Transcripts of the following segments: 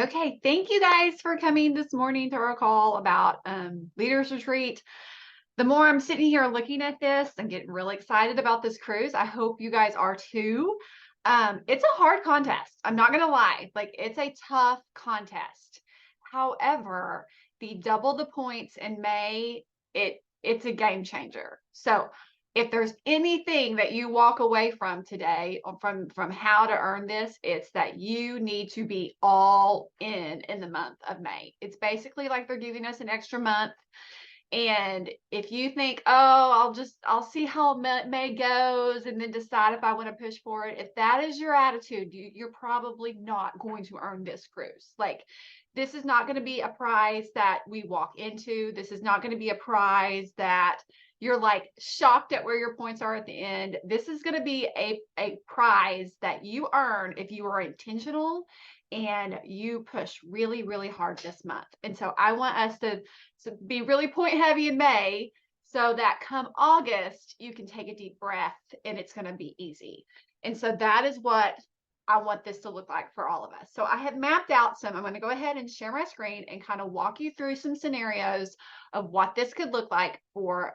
Okay, thank you guys for coming this morning to our call about Leaders Retreat. The more I'm sitting here looking at this, I'm getting really excited about this cruise. I hope you guys are too. It's a hard contest. I'm not gonna lie, like it's a tough contest. However, the double the points in May, it's a game changer. So if there's anything that you walk away from today from how to earn this, it's that you need to be all in the month of May. It's basically like they're giving us an extra month. And if you think, oh, I'll see how May goes and then decide if I want to push for it. If that is your attitude, you're probably not going to earn this cruise. Like, this is not going to be a prize that we walk into. This is not going to be a prize that you're like shocked at where your points are at the end. This is going to be a prize that you earn if you are intentional and you push really, really hard this month. And so I want us to be really point heavy in May so that come August, you can take a deep breath and it's going to be easy. And so that is what I want this to look like for all of us. So I have mapped out some. I'm going to go ahead and share my screen and kind of walk you through some scenarios of what this could look like for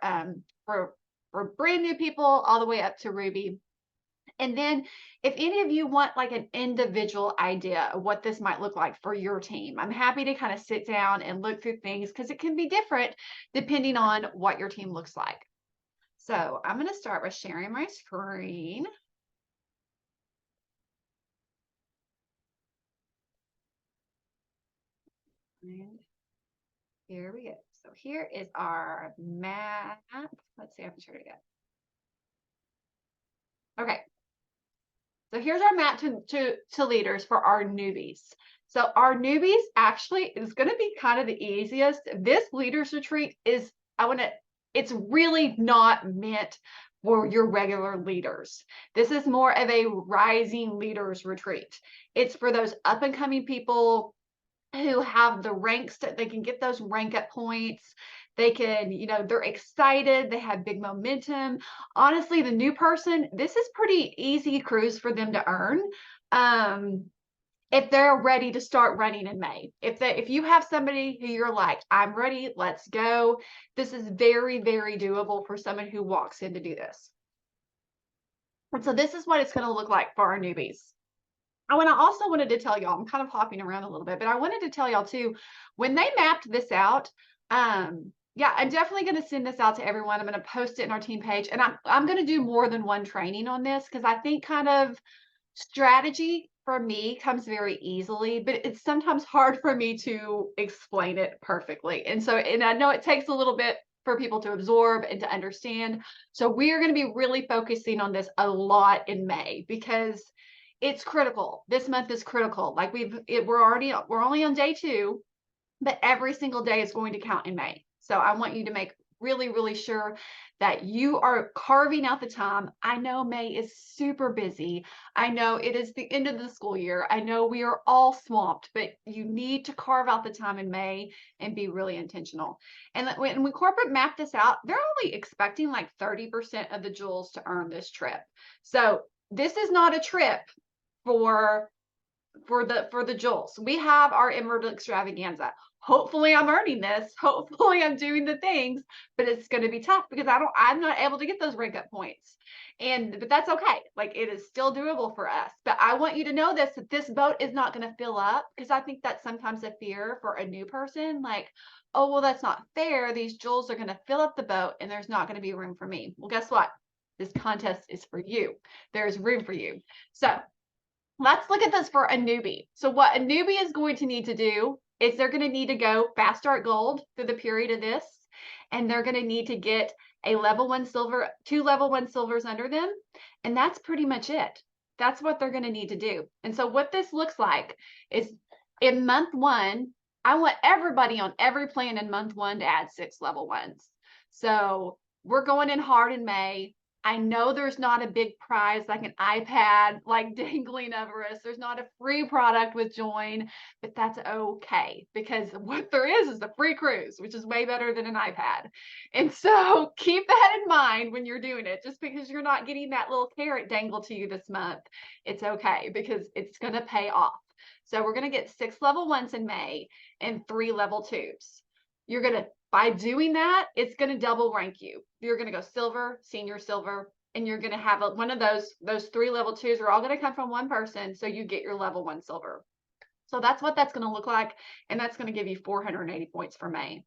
brand new people all the way up to Ruby. And then if any of you want like an individual idea of what this might look like for your team, I'm happy to kind of sit down and look through things because it can be different depending on what your team looks like. So I'm going to start with sharing my screen. And here we go. So here is our map. Let's see if I can share it again. Okay. So here's our map to leaders for our newbies. So our newbies actually is going to be kind of the easiest. This leaders retreat is, it's really not meant for your regular leaders. This is more of a rising leaders retreat. It's for those up and coming people who have the ranks that they can get those rank up points. They can, they're excited. They have big momentum. Honestly, the new person, this is pretty easy cruise for them to earn. If they're ready to start running in May, if you have somebody who you're like, I'm ready, let's go. This is very, very doable for someone who walks in to do this. And so this is what it's going to look like for our newbies. I also wanted to tell y'all, I'm kind of hopping around a little bit, but I wanted to tell y'all too, when they mapped this out, yeah, I'm definitely going to send this out to everyone. I'm going to post it in our team page, and I'm going to do more than one training on this because I think kind of strategy for me comes very easily, but it's sometimes hard for me to explain it perfectly. And I know it takes a little bit for people to absorb and to understand. So we are going to be really focusing on this a lot in May because it's critical. This month is critical. Like we're only on day 2, but every single day is going to count in May. So I want you to make really, really sure that you are carving out the time. I know May is super busy. I know it is the end of the school year. I know we are all swamped, but you need to carve out the time in May and be really intentional. And when corporate mapped this out, they're only expecting like 30% of the jewels to earn this trip. So this is not a trip for the jewels. We have our Emerald Extravaganza. Hopefully I'm earning this. Hopefully I'm doing the things, but it's going to be tough because I'm not able to get those rank up points. But that's okay. Like, it is still doable for us. But I want you to know that this boat is not going to fill up, because I think that's sometimes a fear for a new person. Like, oh, well, that's not fair. These jewels are going to fill up the boat and there's not going to be room for me. Well, guess what? This contest is for you. There's room for you. So let's look at this for a newbie. So what a newbie is going to need to do is they're going to need to go fast start gold through the period of this, and they're going to need to get a level 1 silver, 2 level 1 silvers under them, and that's pretty much it. That's what they're going to need to do. And so what this looks like is in month 1, I want everybody on every plan in month 1 to add 6 level 1s. So we're going in hard in May. I know there's not a big prize like an iPad, like dangling over us. There's not a free product with Join, but that's okay, because what there is a free cruise, which is way better than an iPad. And so keep that in mind when you're doing it. Just because you're not getting that little carrot dangled to you this month, it's okay, because it's going to pay off. So we're going to get 6 level 1s in May and 3 level 2s. You're going to, by doing that, it's going to double rank you. You're going to go silver, senior silver, and you're going to have one of those 3 level 2s are all going to come from one person. So you get your level 1 silver. So that's what that's going to look like. And that's going to give you 480 points for May.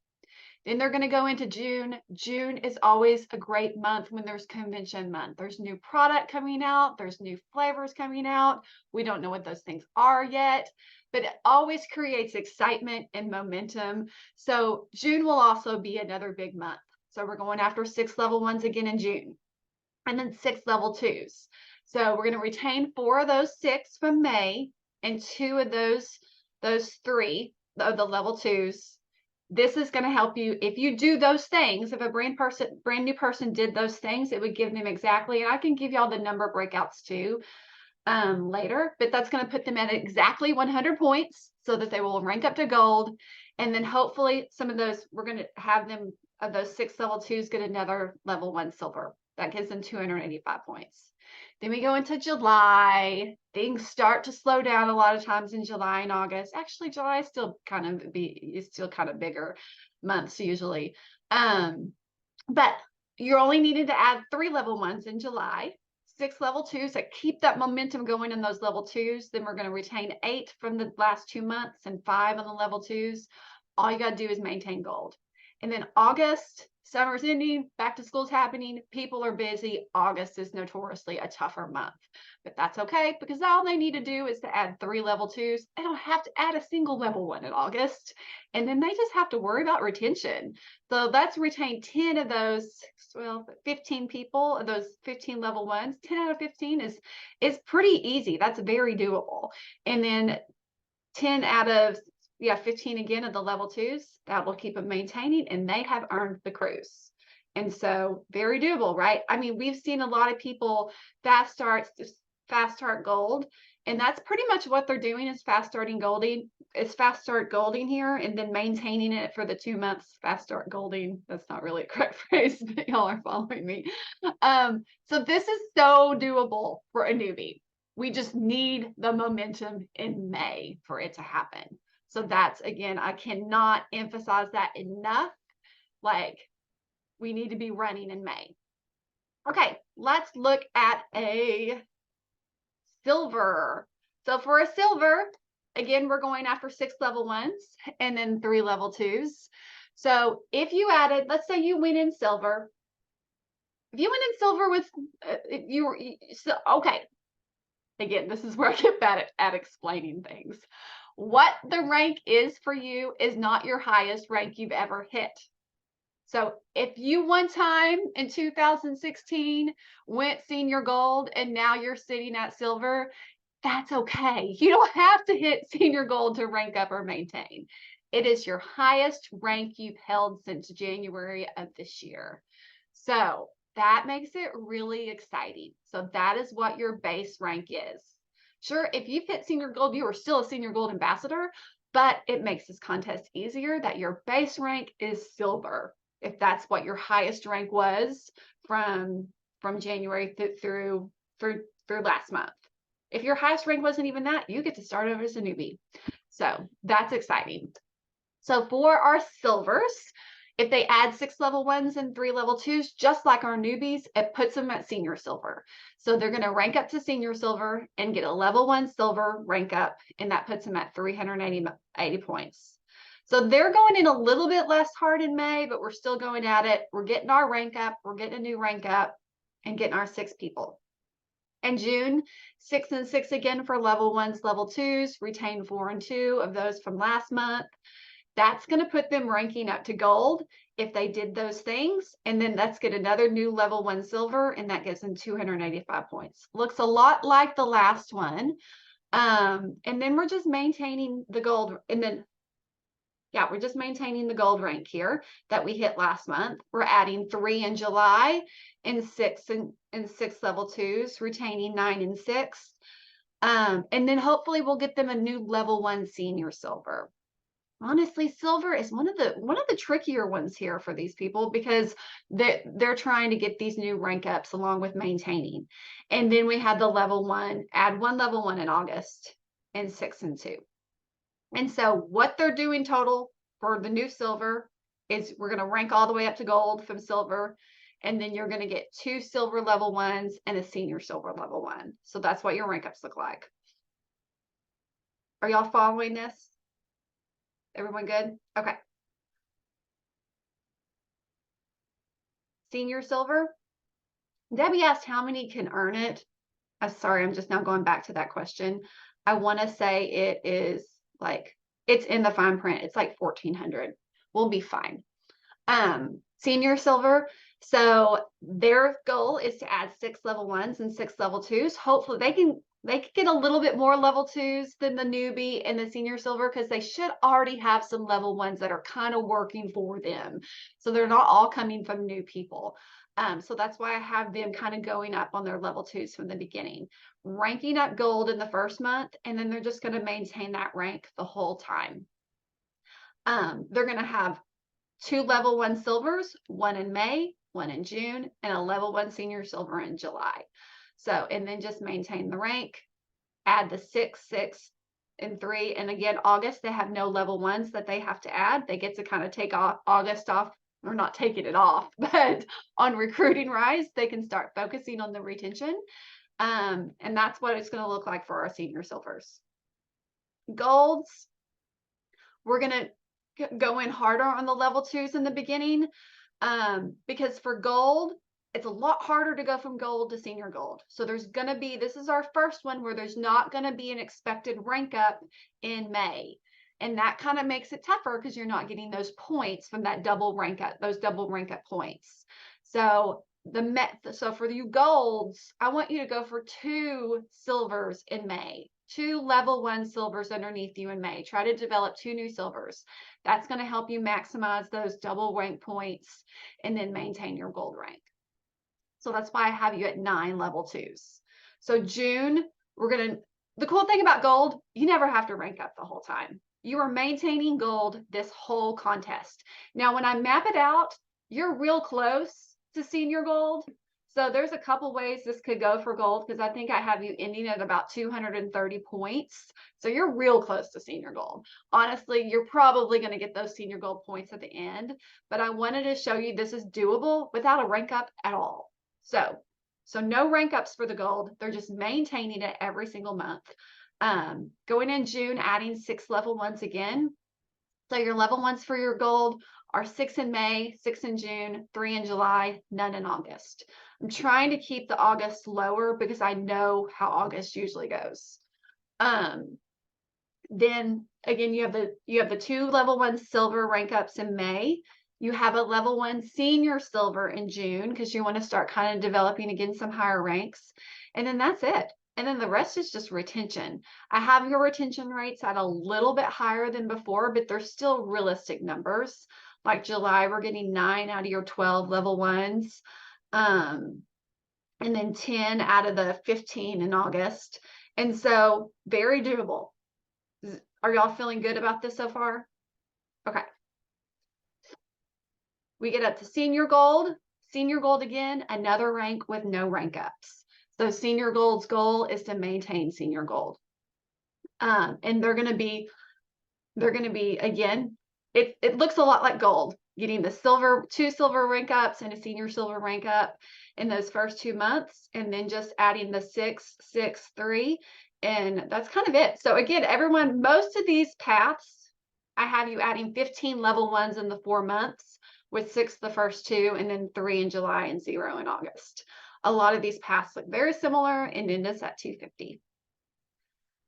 Then they're going to go into June. June is always a great month when there's convention month. There's new product coming out. There's new flavors coming out. We don't know what those things are yet, but it always creates excitement and momentum. So June will also be another big month. So we're going after 6 level 1s again in June, and then 6 level 2s. So we're going to retain 4 of those 6 from May and 2 of those 3 of the level 2s. This is going to help you if you do those things. If a brand new person did those things, it would give them exactly, and I can give y'all the number breakouts too later, but that's going to put them at exactly 100 points so that they will rank up to gold. And then hopefully some of those, we're going to have them, of those 6 level 2s, get another level 1 silver. That gives them 285 points. Then we go into July. Things start to slow down a lot of times in July and August. Actually, July is still kind of bigger months usually. But you're only needed to add 3 level 1s in July, 6 level 2s that keep that momentum going in those level 2s. Then we're going to retain 8 from the last 2 months and 5 on the level 2s. All you got to do is maintain gold. And then August, summer's ending, back to school's happening, people are busy. August is notoriously a tougher month, but that's okay because all they need to do is to add 3 level 2s. They don't have to add a single level 1 in August. And then they just have to worry about retention. So let's retain 10 of those, 15 people of those 15 level 1s. 10 out of 15 is pretty easy. That's very doable. And then 10 out of 15 again of the level 2s, that will keep them maintaining, and they have earned the cruise. And so very doable, right? I mean, we've seen a lot of people fast start gold, and that's pretty much what they're doing is fast start golding here and then maintaining it for the 2 months. Fast start golding. That's not really a correct phrase, but y'all are following me. So this is so doable for a newbie. We just need the momentum in May for it to happen. So that's, again, I cannot emphasize that enough. Like, we need to be running in May. Okay, let's look at a silver. So for a silver, again, we're going after 6 level 1s and then 3 level 2s. So if you added, let's say you went in silver. If you went in silver with, okay. Again, this is where I get bad at explaining things. What the rank is for you is not your highest rank you've ever hit. So if you one time in 2016 went senior gold and now you're sitting at silver, that's okay. You don't have to hit senior gold to rank up or maintain. It is your highest rank you've held since January of this year. So that makes it really exciting. So that is what your base rank is. Sure, if you've hit senior gold, you are still a senior gold ambassador, but it makes this contest easier that your base rank is silver. If that's what your highest rank was from January through last month. If your highest rank wasn't even that, you get to start over as a newbie. So that's exciting. So for our silvers, if they add 6 level 1s and 3 level 2s, just like our newbies, it puts them at senior silver. So they're going to rank up to senior silver and get a level 1 silver rank up, and that puts them at 380 points. So they're going in a little bit less hard in May, but we're still going at it. We're getting our rank up. We're getting a new rank up and getting our 6 people. In June, 6 and 6 again for level 1s, level 2s, retain 4 and 2 of those from last month. That's going to put them ranking up to gold if they did those things. And then let's get another new level 1 silver, and that gives them 285 points. Looks a lot like the last one. And then we're just maintaining the gold. And then, yeah, we're just maintaining the gold rank here that we hit last month. We're adding 3 in July and 6 and 6 level 2s, retaining 9 and 6. And then hopefully we'll get them a new level 1 senior silver. Honestly, silver is one of the trickier ones here for these people because they're trying to get these new rank ups along with maintaining. And then we had the level 1, add 1 level 1 in August and 6 and 2. And so what they're doing total for the new silver is we're going to rank all the way up to gold from silver. And then you're going to get 2 silver level 1s and a senior silver level 1. So that's what your rank ups look like. Are y'all following this? Everyone good? Okay. Senior silver. Debbie asked how many can earn it. Sorry, I'm just now going back to that question. I want to say it is like, it's in the fine print. It's like 1,400. We'll be fine. Senior silver. So their goal is to add 6 level 1s and 6 level 2s. Hopefully they can get a little bit more level 2s than the newbie and the senior silver, because they should already have some level 1s that are kind of working for them. So they're not all coming from new people. So that's why I have them kind of going up on their level 2s from the beginning, ranking up gold in the first month, and then they're just going to maintain that rank the whole time. They're going to have 2 level 1 silvers, 1 in May, 1 in June, and a level 1 senior silver in July. So, and then just maintain the rank, add the 6, 6, and 3. And again, August, they have no level 1s that they have to add. They get to kind of take off August off, or not taking it off, but on Recruiting Rise, they can start focusing on the retention. And that's what it's going to look like for our senior silvers. Golds, we're going to go in harder on the level 2s in the beginning, because for gold, it's a lot harder to go from gold to senior gold. So there's going to be, this is our first one where there's not going to be an expected rank up in May. And that kind of makes it tougher because you're not getting those points from that double rank up, those double rank up points. So so for you golds, I want you to go for 2 silvers in May, 2 level 1 silvers underneath you in May. Try to develop 2 new silvers. That's going to help you maximize those double rank points and then maintain your gold rank. So that's why I have you at 9 level 2s. So June, the cool thing about gold, you never have to rank up the whole time. You are maintaining gold this whole contest. Now, when I map it out, you're real close to senior gold. So there's a couple ways this could go for gold, because I think I have you ending at about 230 points. So you're real close to senior gold. Honestly, you're probably going to get those senior gold points at the end, but I wanted to show you this is doable without a rank up at all. So no rank ups for the gold. They're just maintaining it every single month. Going in June, adding 6 level 1s again. So your level 1s for your gold are 6 in May, 6 in June, 3 in July, none in August. I'm trying to keep the August lower because I know how August usually goes. Then again, you have the 2 level 1 silver rank ups in May. You have a level 1 senior silver in June because you want to start kind of developing again some higher ranks. And then that's it. And then the rest is just retention. I have your retention rates at a little bit higher than before, but they're still realistic numbers. Like July, we're getting 9 out of your 12 level 1s. And then 10 out of the 15 in August. And so very doable. Are y'all feeling good about this so far? Okay. We get up to senior gold. Senior gold again, another rank with no rank ups. So senior gold's goal is to maintain senior gold. And they're going to be again, it looks a lot like gold, getting the 2 silver rank ups and a senior silver rank up in those first 2 months, and then just adding the 6, 6, 3. And that's kind of it. So again, everyone, most of these paths, I have you adding 15 level 1s in the 4 months, with 6 the first 2, and then 3 in July and 0 in August. A lot of these paths look very similar and end us at 250.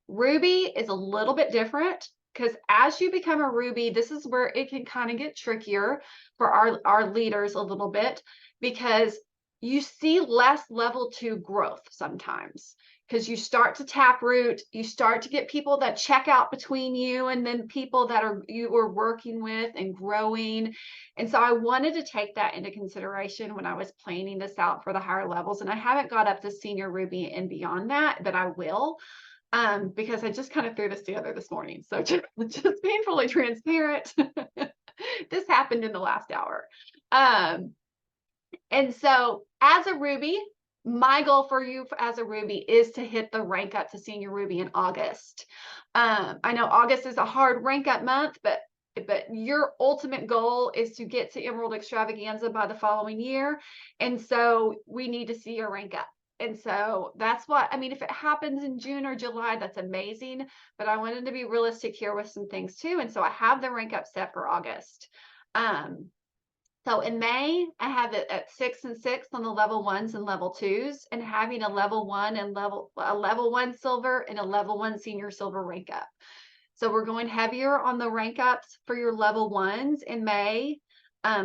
Ruby is a little bit different, because as you become a Ruby, this is where it can kind of get trickier for our leaders a little bit, because you see less level 2 growth sometimes, because you start to taproot, you start to get people that check out between you and then people that you are working with and growing. And so I wanted to take that into consideration when I was planning this out for the higher levels. And I haven't got up to senior Ruby and beyond that, but I will, because I just kind of threw this together this morning. So just being fully transparent, this happened in the last hour. And so as a Ruby, my goal for you as a Ruby is to hit the rank up to senior Ruby in August. I know August is a hard rank up month, but your ultimate goal is to get to Emerald Extravaganza by the following year. And so we need to see your rank up. And so that's what, I mean, if it happens in June or July, that's amazing. But I wanted to be realistic here with some things too. And so I have the rank up set for August. So in May, I have it at 6 and 6 on the level 1s and level 2s, and having a level 1 and level 1 silver and a level 1 senior silver rank up. So we're going heavier on the rank ups for your level 1s in May,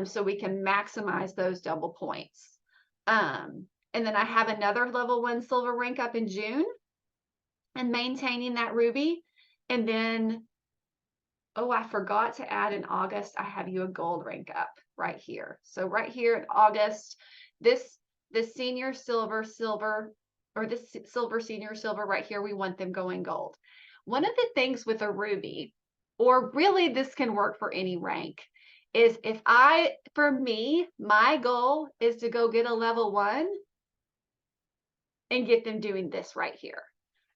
so we can maximize those double points. And then I have another level 1 silver rank up in June and maintaining that Ruby. And then, oh, I forgot to add in August, I have you a gold rank up right here. So right here in August, this senior silver, or this silver senior silver right here, we want them going gold. One of the things with a Ruby, or really this can work for any rank, is for me, my goal is to go get a level 1 and get them doing this right here.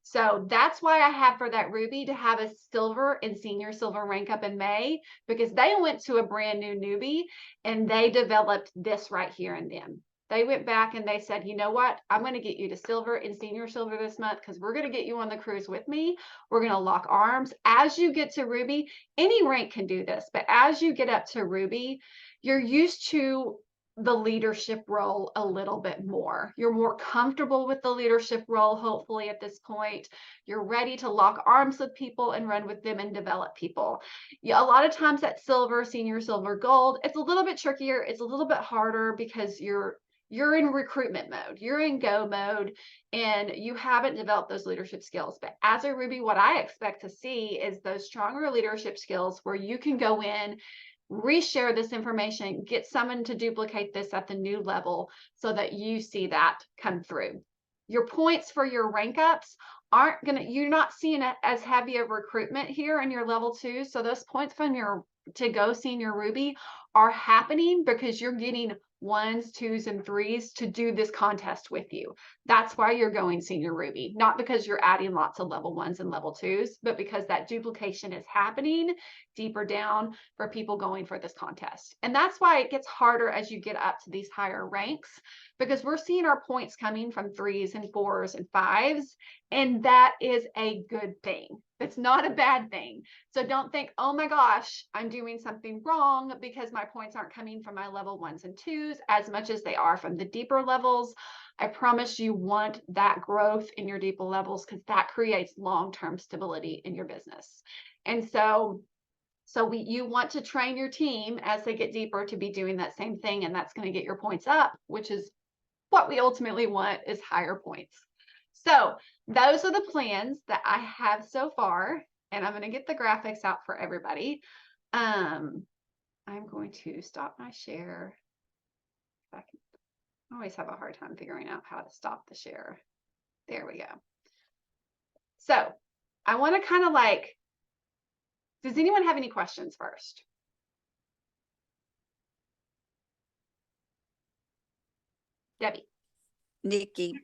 So that's why I have for that Ruby to have a silver and senior silver rank up in May, because they went to a brand new newbie and they developed this right here in them. They went back and they said, you know what, I'm going to get you to silver and senior silver this month because we're going to get you on the cruise with me. We're going to lock arms. As you get to Ruby, any rank can do this, but as you get up to Ruby, you're used to the leadership role a little bit more. You're more comfortable with the leadership role, hopefully at this point. You're ready to lock arms with people and run with them and develop people. Yeah, a lot of times at silver, senior silver, gold, it's a little bit trickier. It's a little bit harder because you're in recruitment mode, you're in go mode, and you haven't developed those leadership skills. But as a Ruby, what I expect to see is those stronger leadership skills where you can go in, reshare this information, get someone to duplicate this at the new level so that you see that come through. Your points for your rank ups you're not seeing it as heavy a recruitment here in your level 2. So those points from your to go senior Ruby are happening because you're getting 1s, 2s, and 3s to do this contest with you. That's why you're going senior Ruby, not because you're adding lots of level 1s and level 2s, but because that duplication is happening deeper down for people going for this contest. And that's why it gets harder as you get up to these higher ranks, because we're seeing our points coming from 3s and 4s and 5s, and that is a good thing. It's not a bad thing. So don't think, oh my gosh, I'm doing something wrong because my points aren't coming from my level 1s and 2s as much as they are from the deeper levels. I promise you want that growth in your deeper levels because that creates long-term stability in your business. And so you want to train your team as they get deeper to be doing that same thing, and that's going to get your points up, which is what we ultimately want, is higher points. So those are the plans that I have so far, and I'm going to get the graphics out for everybody. I'm going to stop my share. I always have a hard time figuring out how to stop the share. There we go. So I want to kind of like, does anyone have any questions first? Debbie. Nikki.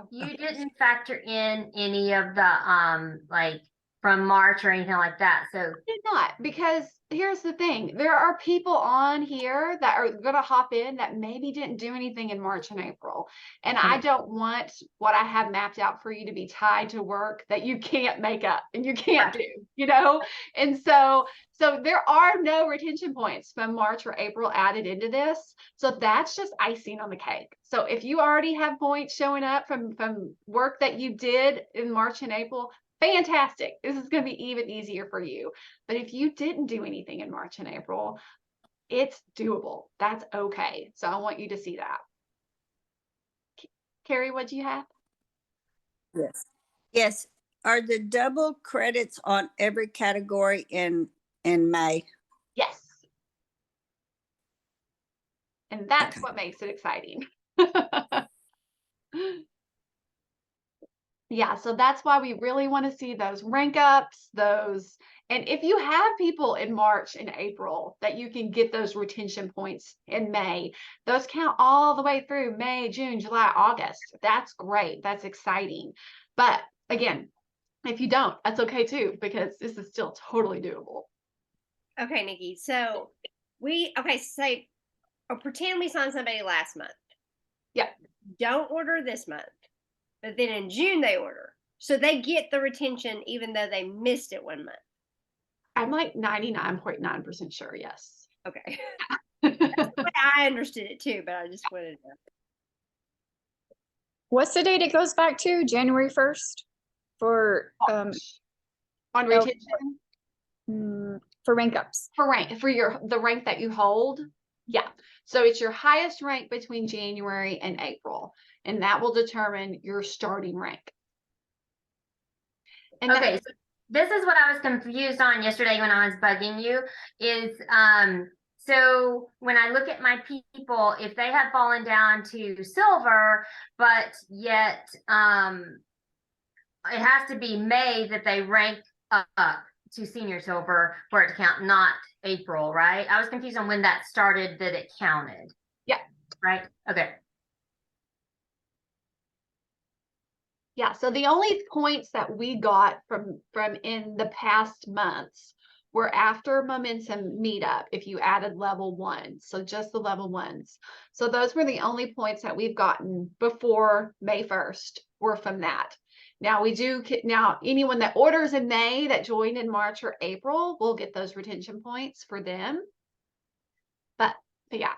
You didn't factor in any of the like from March or anything like that. So I did not, because here's the thing. There are people on here that are going to hop in that maybe didn't do anything in March and April. And I don't want what I have mapped out for you to be tied to work that you can't make up and you can't do, you know? And so there are no retention points from March or April added into this. So that's just icing on the cake. So if you already have points showing up from work that you did in March and April, fantastic. This is going to be even easier for you. But if you didn't do anything in March and April, it's doable. That's okay. So I want you to see that. Carrie, what do you have? Yes. Yes. Are the double credits on every category in May? Yes. And that's Okay. what makes it exciting. Yeah, so that's why we really want to see those rank ups, those, and if you have people in March and April that you can get those retention points in May, those count all the way through May, June, July, August. That's great. That's exciting. But again, if you don't, that's okay too, because this is still totally doable. Okay, Nikki. So say, or pretend we signed somebody last month. Yeah. Don't order this month, but then in June they order. So they get the retention even though they missed it 1 month. I'm like 99.9% sure, yes. Okay. But I understood it too, but I just wanted to. What's the date it goes back to? January 1st for On Oh. retention? for rank ups. For rank, for the rank that you hold. Yeah. So it's your highest rank between January and April, and that will determine your starting rank. And Okay, then, so this is what I was confused on yesterday when I was bugging you is, so when I look at my people, if they have fallen down to silver, but yet, it has to be May that they rank up to senior silver for it to count, not April, right? I was confused on when that started that it counted. Yeah. Right? Okay. yeah, so the only points that we got from in the past months were after Momentum Meetup, if you added level 1, so just the level 1s. So those were the only points that we've gotten before May 1st were from that. Now now anyone that orders in May that joined in March or April will get those retention points for them. But yeah.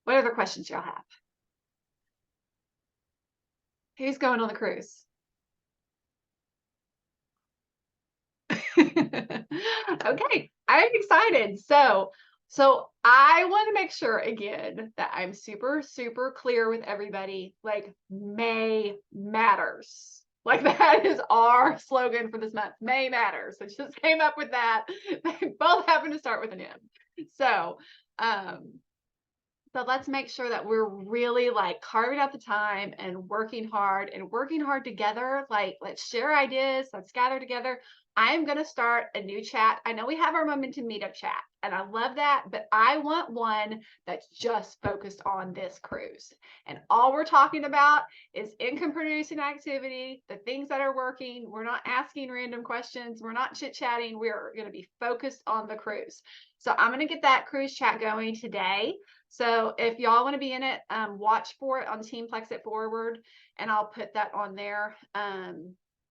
What other questions y'all have? Who's going on the cruise? Okay, I'm excited. So I want to make sure again that I'm super, super clear with everybody. Like, May matters. Like, that is our slogan for this month. May matters. I just came up with that. They both happen to start with an M. So let's make sure that we're really like carving out the time and working hard together. Like, let's share ideas. Let's gather together. I am going to start a new chat. I know we have our Momentum Meetup chat, and I love that, but I want one that's just focused on this cruise. And all we're talking about is income producing activity, the things that are working. We're not asking random questions. We're not chit-chatting. We're going to be focused on the cruise. So I'm going to get that cruise chat going today. So if y'all want to be in it, watch for it on Team Flex It Forward, and I'll put that on there.